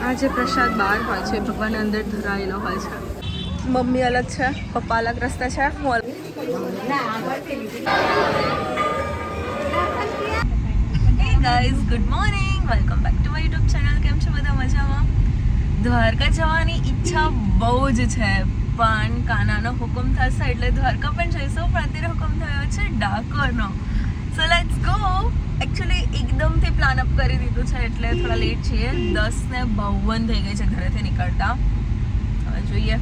આજે પ્રસાદ બહાર હોય છે, ભગવાન અંદર ધરાયેલો હોય છે. મમ્મી અલગ છે, પપ્પા અલગ રસ્તા છે, હું અલગ. Hey guys, good morning, welcome back to my YouTube channel. કેમ છો બધા? મજામાં? દ્વારકા જવાની ઈચ્છા બહુ જ છે, પણ કાનાનો હુકમ થશે એટલે દ્વારકા પણ જઈશું. પણ અત્યારે હુકમ થયો છે ડાકોરનો. So let's go. એકચ્યુઅલી એકદમથી પ્લાન અપ કરી દીધું છે એટલે થોડા લેટ છીએ. 10:52 થઈ ગઈ છે ઘરેથી નીકળતા. હવે જોઈએ,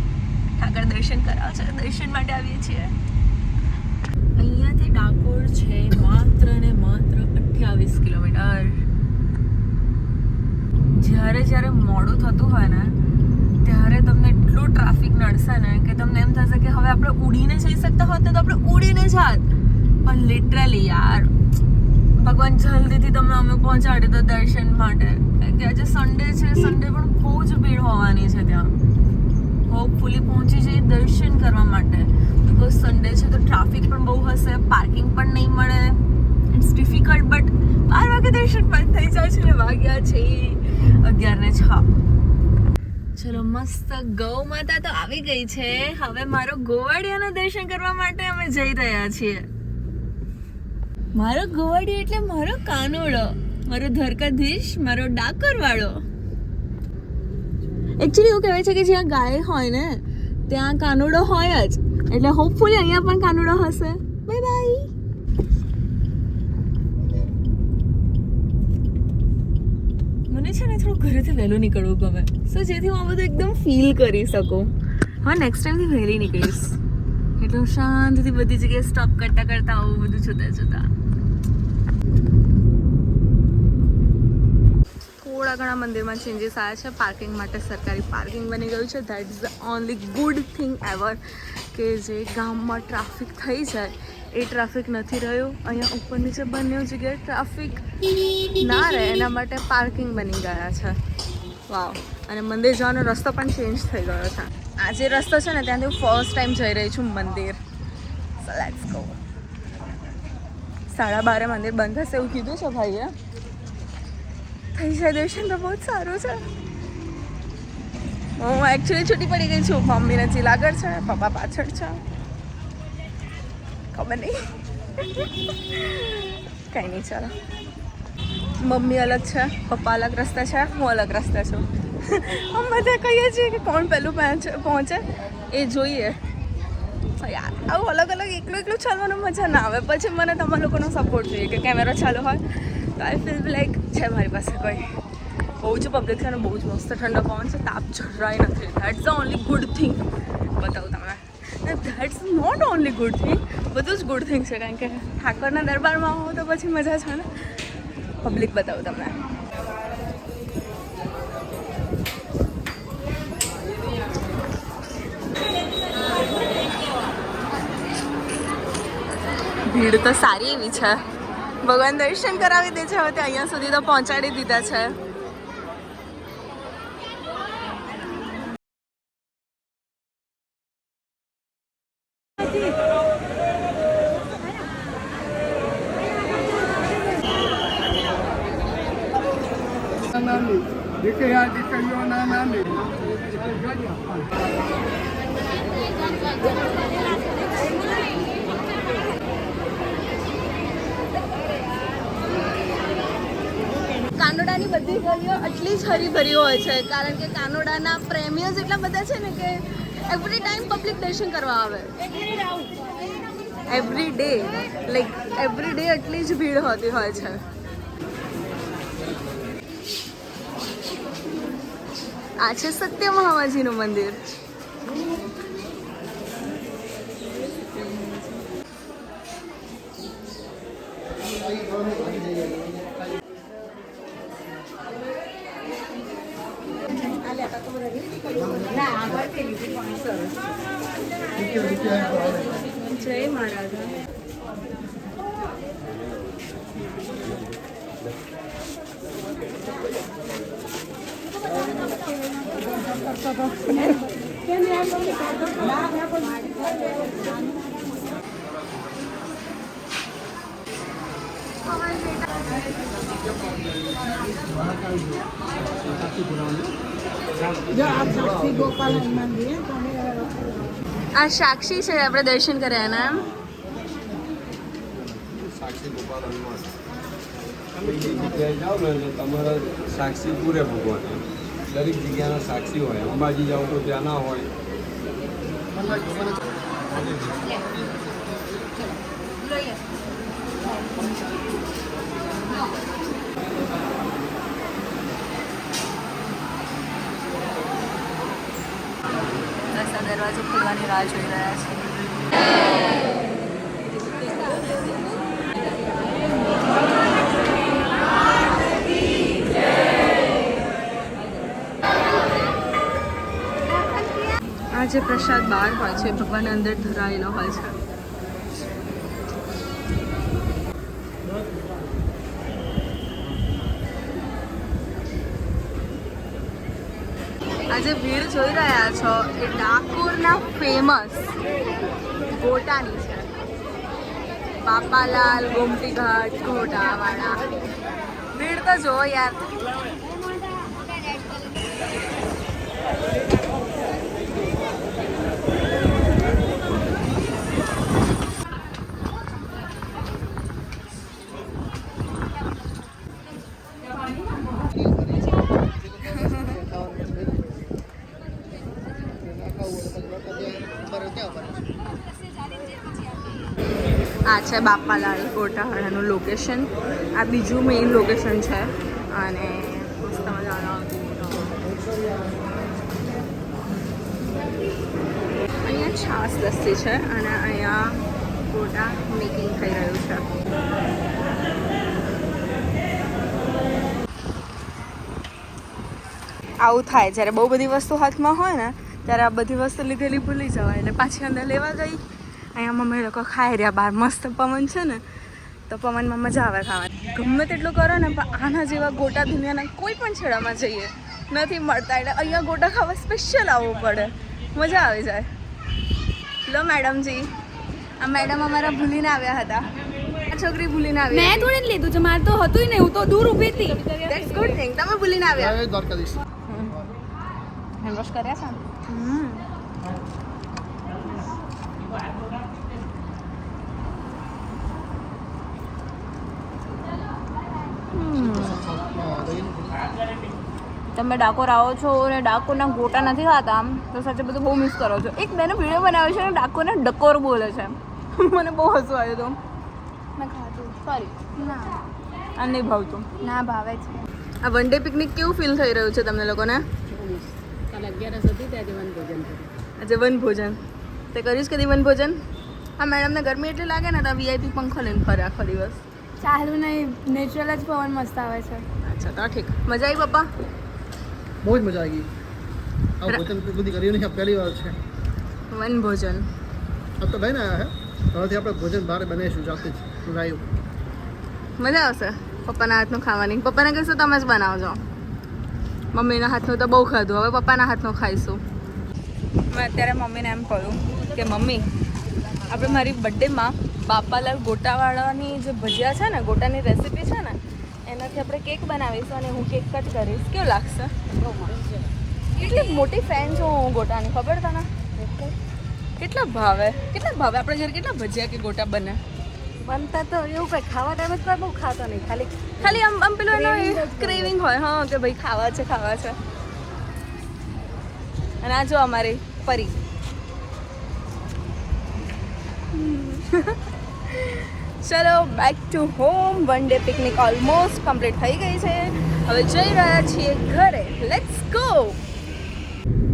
ઠાકર દર્શન કરાવ છે, દર્શન માટે આવીએ છીએ. અહીંયાથી ડાકોર છે માત્ર ને માત્ર 28 કિલોમીટર. જ્યારે મોડું થતું હોય ને ત્યારે તમને એટલું ટ્રાફિક નડશે ને કે તમને એમ થશે કે હવે આપણે ઉડીને જઈ શકતા હોત તો આપણે ઉડીને જાત. પણ લિટરલી યાર, ભગવાન જલ્દીથી તમને અમે પહોંચાડી દો દર્શન માટે. કારણ કે આજે સન્ડે છે, સન્ડે પણ બહુ જ ભીડ હોવાની છે ત્યાં. હોપફુલી પહોંચી જઈએ દર્શન કરવા માટે. બિકોઝ સન્ડે છે તો ટ્રાફિક પણ બહુ હશે, પાર્કિંગ પણ નહીં મળે. ઇટ્સ ડિફિકલ્ટ, બટ 12 વાગે દર્શન બંધ થઈ જાય છે ને વાગ્યા છે 11:06. ચલો, મસ્ત ગૌ માતા તો આવી ગઈ છે. હવે મારો ગોવાળિયાના દર્શન કરવા માટે અમે જઈ રહ્યા છીએ. મારો ગોવાળિયો એટલે મારો કાનુડો, મારો દ્વારકાધીશ, મારો ડાકોર વાળો. એકચ્યુઅલી એવું કહેવાય છે કે જ્યાં ગાય હોય ને ત્યાં કાનુડો હોય જ. એટલે હોપફુલી અહીંયા પણ કાનુડો હશે. Bye bye. મને છે ને થોડું ઘરેથી વહેલું નીકળવું ગમે, સો જેથી હું આ બધું એકદમ ફીલ કરી શકું. હવે નેક્સ્ટ ટાઈમથી વહેલી નીકળીશ એટલે હું શાંતિથી બધી જગ્યાએ સ્ટોપ કરતા આવું બધું જોતા. થોડા ઘણા મંદિરમાં ચેન્જીસ આવ્યા છે. પાર્કિંગ માટે સરકારી પાર્કિંગ બની ગયું છે. That is the only good thing ever કે જે ગામમાં ટ્રાફિક થઈ જાય એ ટ્રાફિક નથી રહ્યું. અહીંયા ઉપર નીચે બંને જગ્યાએ ટ્રાફિક ના રહે એના માટે પાર્કિંગ બની ગયા છે. વાવ. અને મંદિર જવાનો રસ્તો પણ ચેન્જ થઈ ગયો છે. આ જે રસ્તો છે ને ત્યાંથી હું ફર્સ્ટ ટાઈમ જઈ રહી છું મંદિર. સો લેટ્સ ગો. 12:30 મંદિર બંધ થશે એવું કીધું છે ભાઈએ. થઈ જાય દર્શન તો બહુ જ સારું છે. હું એકચ્યુઅલી છૂટી પડી ગઈ છું. મમ્મીને ચીલ આગળ છે, પપ્પા પાછળ છે. ખબર નહીં, કંઈ નહીં. ચાલો, મમ્મી અલગ છે, પપ્પા અલગ રસ્તા છે, હું અલગ રસ્તા છું. અમે બધા કહીએ છીએ કે કોણ પહેલું પહોંચે એ જોઈએ. યાર, આવું અલગ એકલું ચાલવાનું મજા ના આવે. પછી મને તમારા લોકોનો સપોર્ટ જોઈએ કે કેમેરો ચાલુ હોય તો આઈ ફીલ લાઈક છે મારી પાસે કોઈ. બહુ જ પબ્લિક છે અને બહુ જ મસ્ત ઠંડો પવન છે. તાપ જરાય નથી. That's the only good thing. બતાવું તમને, that's not only good thing, બધું જ ગુડ થિંગ છે. કારણ કે ઠાકોરના દરબારમાં આવો તો પછી મજા છે ને. પબ્લિક બતાવું તમને. ભીડ તો સારી એવી છે. ભગવાન દર્શન કરાવી દે છે. હવે તે અહીંયા સુધી તો પહોંચાડી દીધા છે. કાનોડાની બધી ગલીઓ આટલી જ હરીભરી હોય છે કારણ કે કાનોડાના પ્રેમીઓ જ એટલા બધા છે ને કે એવરી ટાઈમ પબ્લિક દર્શન કરવા આવે. એવરી ડે એટલી જ ભીડ હોતી હોય છે. આ છે સત્ય મહામાજીનું મંદિર. જય મહારાજ. આ સાક્ષી છે, આપણે દર્શન કર્યા એના. સાક્ષી ગોપાલ હનુમાન તમે જે જગ્યાએ જાઓ ને એટલે તમારા સાક્ષી પૂરે ભગવાન દરેક જગ્યાના સાક્ષી હોય. અંબાજી જાઓ તો ત્યાં ના હોય. દરવાજો ખોલવાની રાહ જોઈ રહ્યા છે. આ જે પ્રસાદ બહાર હોય છે ભગવાન અંદર ધરાયેલો હોય છે. આજે ભીડ જોઈ રહ્યા છો એ ડાકોરના ફેમસ ગોટાની છે. બાપાલાલ ગોમતી ઘાટ ગોટાવાળા. ભીડ તો જો યાર. આ છે બાપાલાલ ગોટાવાળાનું લોકેશન. આ બીજું મેઇન લોકેશન છે અને મસ્ત મજાનો અહીંયા છાસ લસ્સી છે અને અહીંયા ગોટા મેકિંગ થઈ રહ્યું છે. આવું થાય જ્યારે બહુ બધી વસ્તુ હાથમાં હોય ને ત્યારે આ બધી વસ્તુ લીધેલી ભૂલી જવાય એટલે પાછી અંદર લેવા ગઈ. અહીંયા મમ્મી લોકો ખાઈ રહ્યા બહાર. મસ્ત પવન છે ને તો પવનમાં મજા આવે ખાવાની. ગમે તેટલું કરો ને પણ આના જેવા ગોટા દુનિયાના કોઈ પણ છેડામાં જઈએ નથી મળતા. એટલે અહીંયા ગોટા ખાવા સ્પેશિયલ આવવું પડે. મજા આવી જાય. લો મેડમજી, આ મેડમ અમારા ભૂલીને આવ્યા હતા. આ છોકરી ભૂલીને આવી. મેં થોડી જ લીધું છે, મારે તો હતું નહીં, હું તો દૂર ઊભી હતી. That's good thing. તમે ભૂલીને આવ્યા. દ્વારકાધીશ હેન્ડ વોશ કર્યા છે. તમે ડાકોર આવો છો અને ડાકોરના ગોટા નથી ખાતા આમ તો સાચે બધું બહુ મિસ કરો છો. એક બેને વિડીયો બનાવ્યો છે ને ડાકોરના ડકોર બોલે છે. મને બહુ હસવું આવ્યું હતું. મેં ખાધું. સોરી, ના આ નહીં ભાવતું. ના ભાવે છે. આ વન ડે પિકનિક કેવું ફીલ થઈ રહ્યું છે તમને લોકોને? કાલે 11 હતી ત્યારે વન ભોજન કર્યું. આજે વન ભોજન તે કર્યું કદી વન ભોજન? આ મેડમને ગરમી એટલી લાગે ને તો વીઆઈપી પંખો લઈને ફરે આખો દિવસ. ચાલુ નહીં, નેચરલ જ પવન મસ્ત આવે છે. અચ્છા તો ઠીક. મજા આવી પપ્પા? બહુ જ મજા આવી ગઈ. આ ભોજન બધી કર્યું નહીં, પહેલી વાર છે. વન ભોજન अब तो लઈને આવ્યા હે. હવેથી આપણે ભોજન બહાર બનાવીશું જાતે જ લાઈવ. મજા આવશે પપ્પાના હાથનું ખાવાની. પપ્પાને કહીશું તમે જ બનાવજો. મમ્મીના હાથનું તો બહુ ખાધું, હવે પપ્પાના હાથનું ખાઈશું. મેં અત્યારે મમ્મીને એમ કહ્યું કે મમ્મી આપણે મારી બર્થડેમાં બાપાલાલ ગોટાવાળાની જે ભજીયા છે ને, ગોટાની રેસીપી છે ને, એનાથી આપણે કેક બનાવીશું અને હું કેક કટ કરીશ. કેવું લાગશે? કેટલી મોટી ફેન છું હું ગોટાની, ખબર તને? કેટલા ભાવે આપણે ઘરે કેટલા ભજીયા કે ગોટા બને? બનતા તો એવું કંઈ ખાવા ટાઈમે તો બહુ ખાતો નહીં, ખાલી આમ પેલો એનો ક્રેવિંગ હોય હા કે ભાઈ ખાવા છે. અને આ જો અમારી પરી. ચલો back to home. One day picnic almost complete થઈ ગઈ છે. હવે જઈ રહ્યા છીએ ઘરે. Let's go.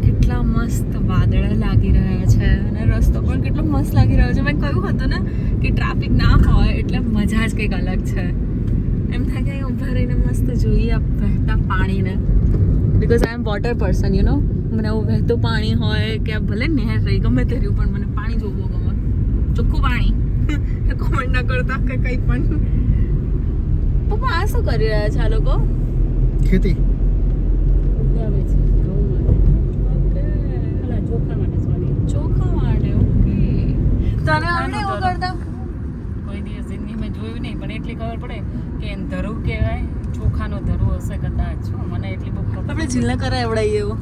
કેટલા મસ્ત વાદળા લાગી રહ્યા છે અને રસ્તો પણ કેટલો મસ્ત લાગી રહ્યો છે. મેં કહ્યું હતું ને કે ટ્રાફિક ના હોય એટલે મજા જ કંઈક અલગ છે. એમ થાય કે અહીં ઊભા રહીને મસ્ત જોઈએ વહેતા પાણીને. Because I am water person you know. મને આવું વહેતું પાણી હોય કે ભલે નહેર રહી ગમે તે રહ્યું પણ મને પાણી જોવું ગમે. ચોખ્ખું પાણી. કોમેન્ટ ના કરતા કે કંઈ પણ. પપ્પા આ શું કરી રહ્યા છે આ લોકો? ખેતી ઉગાવે છે ઘઉં માટે. અલા ચોખા માટે સોરી. ચોખા માટે. ઓકે. તને આવડે એવું કરતા? કોઈ દિવસ જિંદગીમાં જોયું નહીં પણ એટલી ખબર પડે કે એને ધરું કહેવાય, ચોખા ચોખાનો ધરો હશે કદાચ મને એટલી બહુ ખબર આપણે જીલને કરાવડાવીએ એવું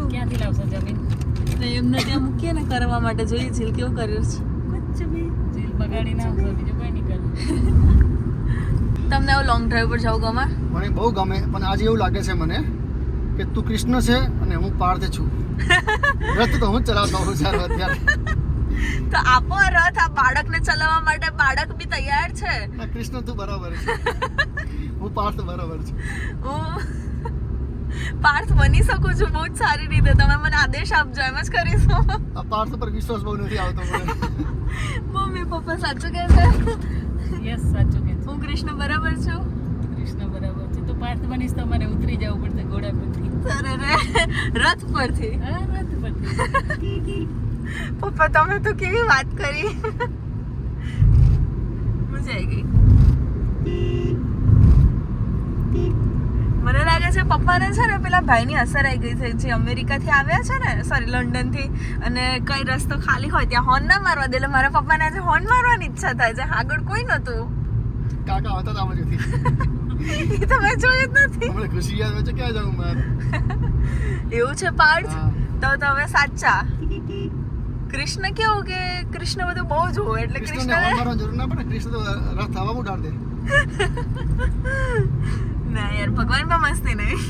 ક્યાંથી લાવશો જમીન ને એમને ત્યાં મૂકીએ ને કરવા માટે જોઈએ જીલ કેવું કર્યું છે જેલ બગાડી ના આવશો બીજું કોઈ નહીં કરે તમને આવું લોંગ ડ્રાઈવ પર જાવ ગમે મને બહુ ગમે પણ આજે એવું લાગે છે મને કે તું કૃષ્ણ છે અને હું પાર્થ છું રથ તો હું જ ચલાવતો હોઉં છું અત્યારે તો આપો રથ આ બાળકને ચલાવવા માટે બાળક બી તૈયાર છે ના કૃષ્ણ તું બરાબર છે હું પાર્થ બરાબર છું હું પાર્થ બની શકું છું બહુ જ સારી રીતે તમે મને આદેશ આપજો એમ જ કરીશું આ પાર્થ પર વિશ્વાસ બહુ નથી આવતો મને મમ્મી પપ્પા સાચું કહે છે યસ સાચું કે હું કૃષ્ણ બરાબર છું કૃષ્ણ બરાબર છે તો પાર્થ બનીશ તો મને ઉતરી જવું પડશે ઘોડા પરથી અરે રથ પરથી હા રથ પરથી પપ્પા તમે તો કેવી વાત કરી મજા આવી ગઈ મને લાગે છે પપ્પાને છે ને પેલા ભાઈની અસર આવી ગઈ છે જે અમેરિકાથી આવ્યા છે ને સોરી લંડનથી અને કઈ રસ્તો ખાલી હોય ત્યાં હોર્ન ના મારવા દે એટલે મારા પપ્પાને આજે હોર્ન મારવાની ઈચ્છા થાય છે આગળ કોઈ નતું કાકા હતા આ બાજુથી એ તો મેં જોયું જ નથી હમણાં ખુશી યાદ વચ્ચે ક્યાં જાઉં મારે એવું છે પાર્થ હા. તો તમે સાચા કૃષ્ણ કેવું કે કૃષ્ણ બધું બહુ જોવે એટલે કૃષ્ણને હોર્ન મારવાની જરૂર ના પડે કૃષ્ણ તો રથ હવામાં ઉડાડ દે ના યાર ભગવાન પણ મસ્તી નહીં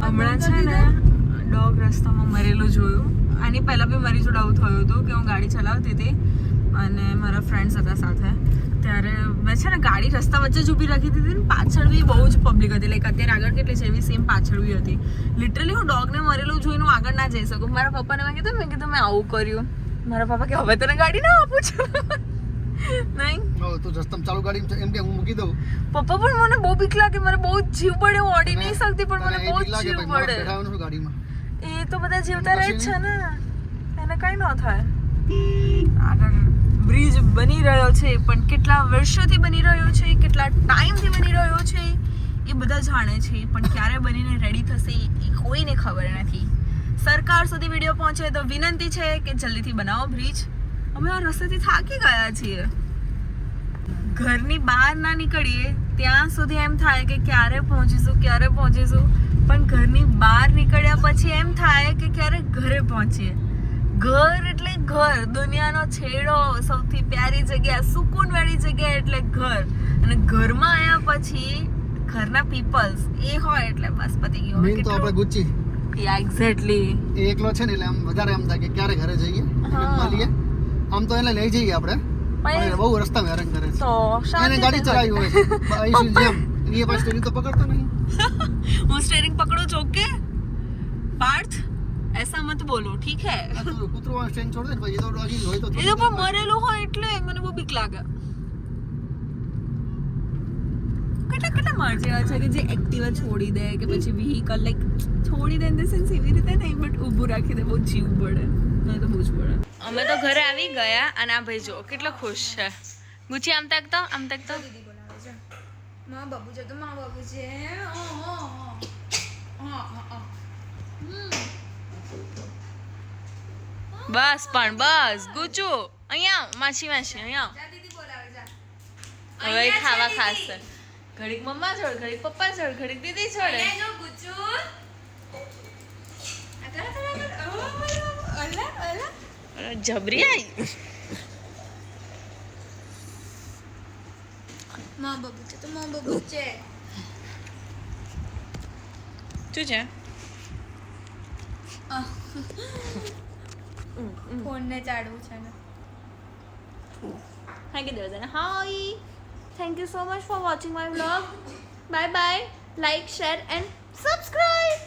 હમણાં છે ને ડોગ રસ્તામાં મરેલું જોયું આની પહેલાં બી મારી જોડે આવું થયું હતું કે હું ગાડી ચલાવતી હતી અને મારા ફ્રેન્ડ્સ હતા સાથે ત્યારે મેં છે ને ગાડી રસ્તા વચ્ચે જ ઊભી રાખી દીધી ને પાછળ બી બહુ જ પબ્લિક હતી લાઈક અત્યારે આગળ કેટલી છે એવી સેમ પાછળ બી હતી લિટરલી હું ડોગને મરેલું જોઈને હું આગળ ના જઈ શકું મારા પપ્પાને મેં કીધું મેં આવું કર્યું મારા પપ્પા કે હવે તને ગાડી ના આપું છું નહીં તું રસ્તામાં ચાલુ ગાડી એમ કે હું મૂકી દઉં પપ્પા પણ મને બહુ બીક લાગે મને બહુ જ જીવ પડે હું ઓડી નહીં શકતી પણ મને બહુ જ જીવ પડે બેઠાવાનું છું ગાડીમાં એ તો બધા જીવતા રહે જ છે ને એને કઈ ન થાય આગળ બ્રિજ બની રહ્યો છે પણ કેટલા વર્ષોથી બની રહ્યો છે કેટલા ટાઈમથી બની રહ્યો છે એ બધા જાણે છે પણ ક્યારે બનીને રેડી થશે એ કોઈને ખબર નથી સરકાર સુધી વિડીયો પહોંચે તો વિનંતી છે કે જલ્દીથી બનાવો બ્રિજ અમે આ રસ્તેથી થાકી ગયા છીએ ઘરની બહાર ના નીકળીએ ત્યાં સુધી એમ થાય કે ક્યારે પહોંચીશું પણ ઘરની બહાર નીકળ્યા પછી એમ થાય કે ક્યારે ઘરે પહોંચીએ ઘર એટલે ઘર દુનિયાનો છેડો સૌથી પ્યારી જગ્યા સુકૂનવાળી જગ્યા એટલે ઘર અને ઘરમાં આવ્યા પછી ઘરના પીપલ્સ એ હોય એટલે બસ પતી ગયું મેન તો આપણે ગુચ્ચી એક્ઝેક્ટલી એ એકલો છે ને એટલે આમ વધારે એમ થાય કે ક્યારે ઘરે જઈએ હા. મળીએ આમ તો એને લઈ જઈએ આપણે પણ એ બહુ રસ્તામાં હેરાન કરે છે તો એને ગાડી ચલાવી હોય છે આઈસી જેમ એ પાછું સ્ટેરિંગ તો પકડતો નહીં હું સ્ટીયરિંગ પકડું છું ઓકે પાર્થ ऐसा मत बोलो ठीक है આ તો કૂતરો સ્ટેરિંગ છોડ દે ને પછી એ તો ડોગી હોય તો એ તો પણ મરેલું હોય એટલે મને બહુ બીક લાગે કેટલા માણસ એવા છે કે જે એક્ટિવા છોડી દે કે પછી વ્હીકલ લાઈક છોડી દે ઇન ધ સેન્સ એવી રીતે નહીં બટ ઊભું રાખી દે બહુ જીવ પડે મને તો બહુ જ પડે અમે તો ઘરે આવી ગયા અને આ ભાઈ જો કેટલો ખુશ છે ગુચી આમ તક તો દીદી બોલાવે છે માં બાબુ છે તો માં બાબુ છે બસ પણ બસ ગુચુ અહીંયા માછી અહીંયા દીદી બોલાવે છે હવે એ ખાવા ખાશે ઘડીક મમ્મા જોડ ઘડીક પપ્પા જોડ ઘડીક દીદી જોડે જો ગુચુ જબરી આવી માં બાબુ છે તો માં બાબુ છે શું છે ફોન ને ચાડવું છે ને Thank you, Derzana. Hi. Thank you so much for watching my vlog. Bye bye. Like, share, and subscribe.